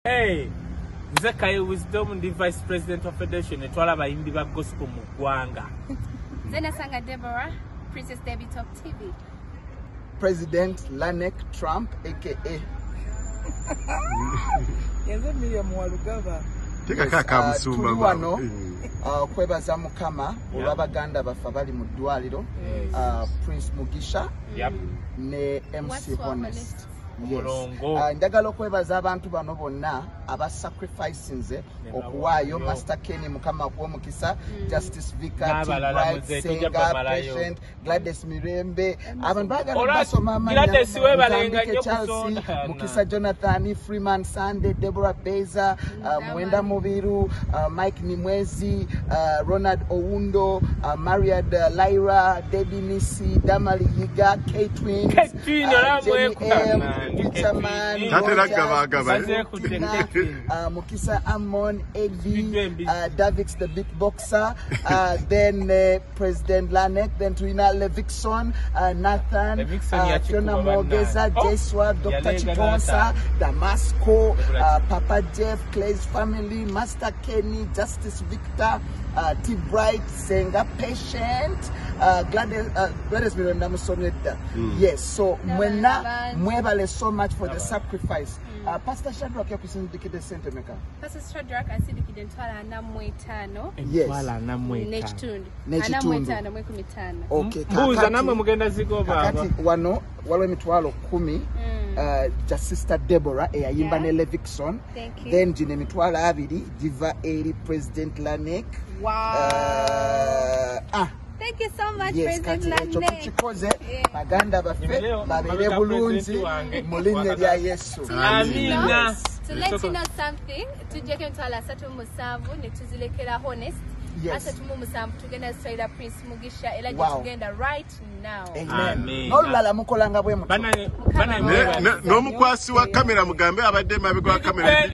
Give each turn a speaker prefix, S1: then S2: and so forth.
S1: Hey, Zakayo Wisdom, the Vice President of Federation, and all about Indi Gospel Mugwanga.
S2: Zenasanga Deborah, Princess Debbie Top TV.
S3: President Lanek Trump, aka. Tuli wano kwebaza Mukama olw'abaganda baffe abali mu ddwaliro Prince Mugisha ne MC Honest. Njagala okwebaza abantu bano bonna abasacrificinze okuwaayo Master Kenny Mukama gw'omukisa, Justice Vicar, T-Bright, Senga, Patient, Gladys Mirembe, abantu baagala basoma amanya Mozambique Chelsea, Mukisa Jonathan, Freeman Sunday, Deborah Beza, Mwenda Mubiru, Mike Nimwezi, Ronald Oundo, Mariad Lyra, Debbie Nisi, Damali Yiga, K-Twins, Jenny M, Peterman, Mukisa Amon, Eddie, Davix the Big Boxer, then President Lanek, then Trina Levikson, Nathan, Fiona Mogeza, Jeswa, Dr. Chitonsa, Damasco, Papa Jeff, Clay's family, Master Kenny, Justice Victor, T-Bright, Senga, Patient, Gladys Miranda Musoneta. Yes, so mwebale so much for the sacrifice. Pastor Shadrach, you can indicate the center maker. Pastor Shadrach, I see the kid Twala Namwetano. Yes. Nechtund. Okay.
S1: Buza namwe mugenda zigoba.
S3: Kakati wano wale mitwalo 10. Just Sister Deborah eyayimba ne Levikson. Then jine mitwalo 2 Diva Eri President Lanek.
S2: Wow. Thank you so much, President Lanek.
S3: Baganda bafe babere bulungi mulinnya lya Yesu.
S1: Amina.
S2: To let you know something, tujeke mtwala asatu musanvu ne tuzilekera Honest. Asatu musanvu tugenda straight up Prince Mugisha ela tugenda right now.
S3: Amen. Nolala mukolanga bwe mutu.
S4: N'omukwasi wa kamera mugambe abadde mabega wa kamera.